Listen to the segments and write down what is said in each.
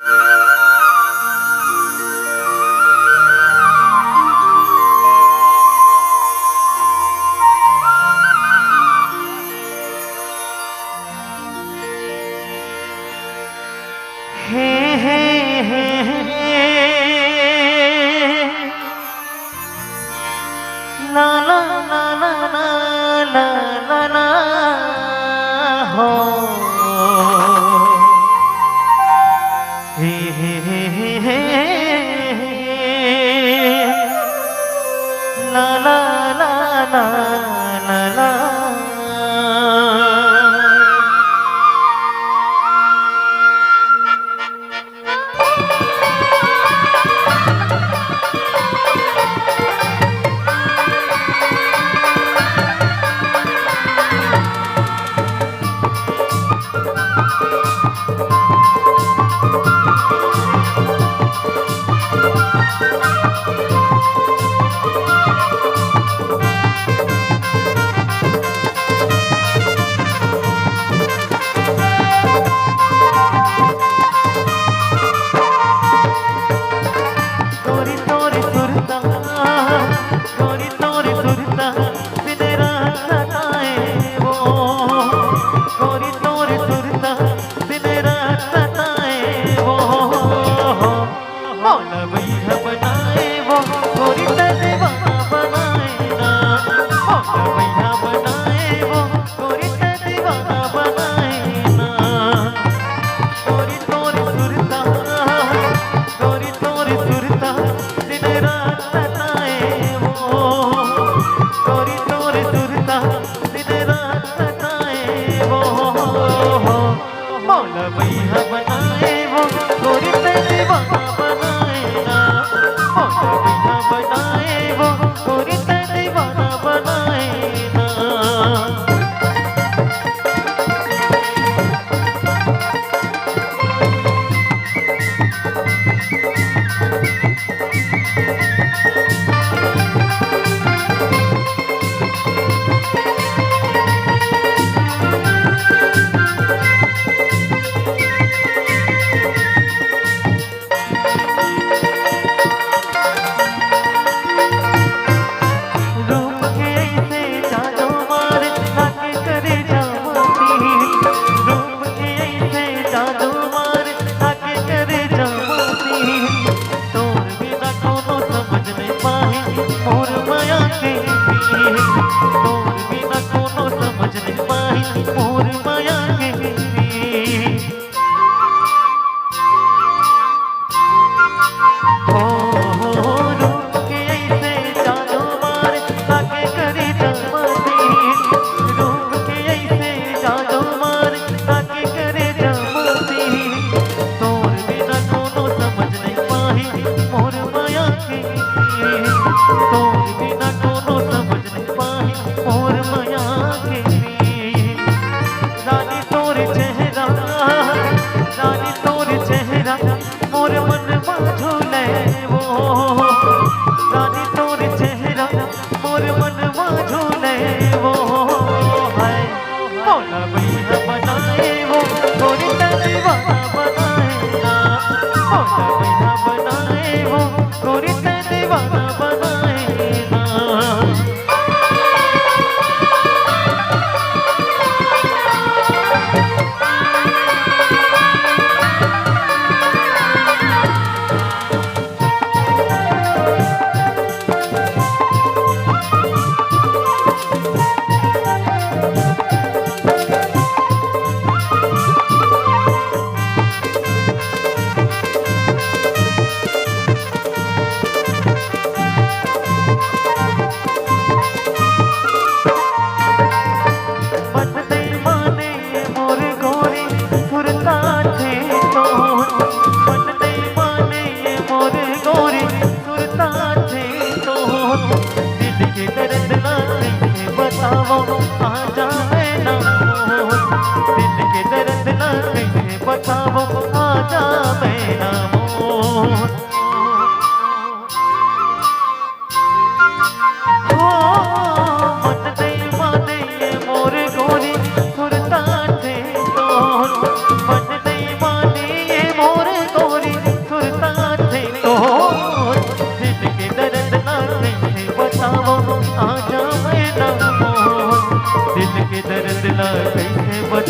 ना ना ना ना ना ना ना ना हो हे ना ना ना ना ना ना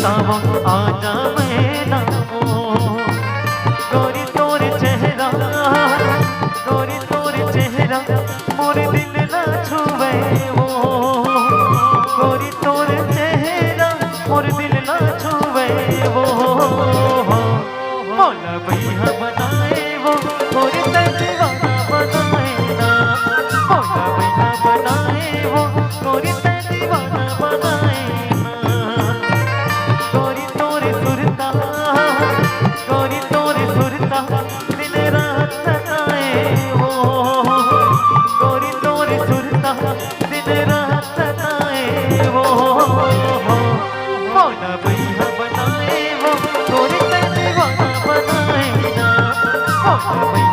सुरता वो आ जावे ना गोरी तोर चेहरा मोरे दिल ना छुवे वो गोरी तोर चेहरा मोरे दिल ना छुवे वो मौला भैया बनाए वो गोरी दीवाना बनाए ना मौला भैया बनाए वो गोरी दीवाना बनाए ना गोरी तोरे सुरता दिन रात सताए वो गोरी तोरे सुरता दिन रात सताए वो मौला भैया बनाए वो गोरी दीवाना बनाए ना मौला भैया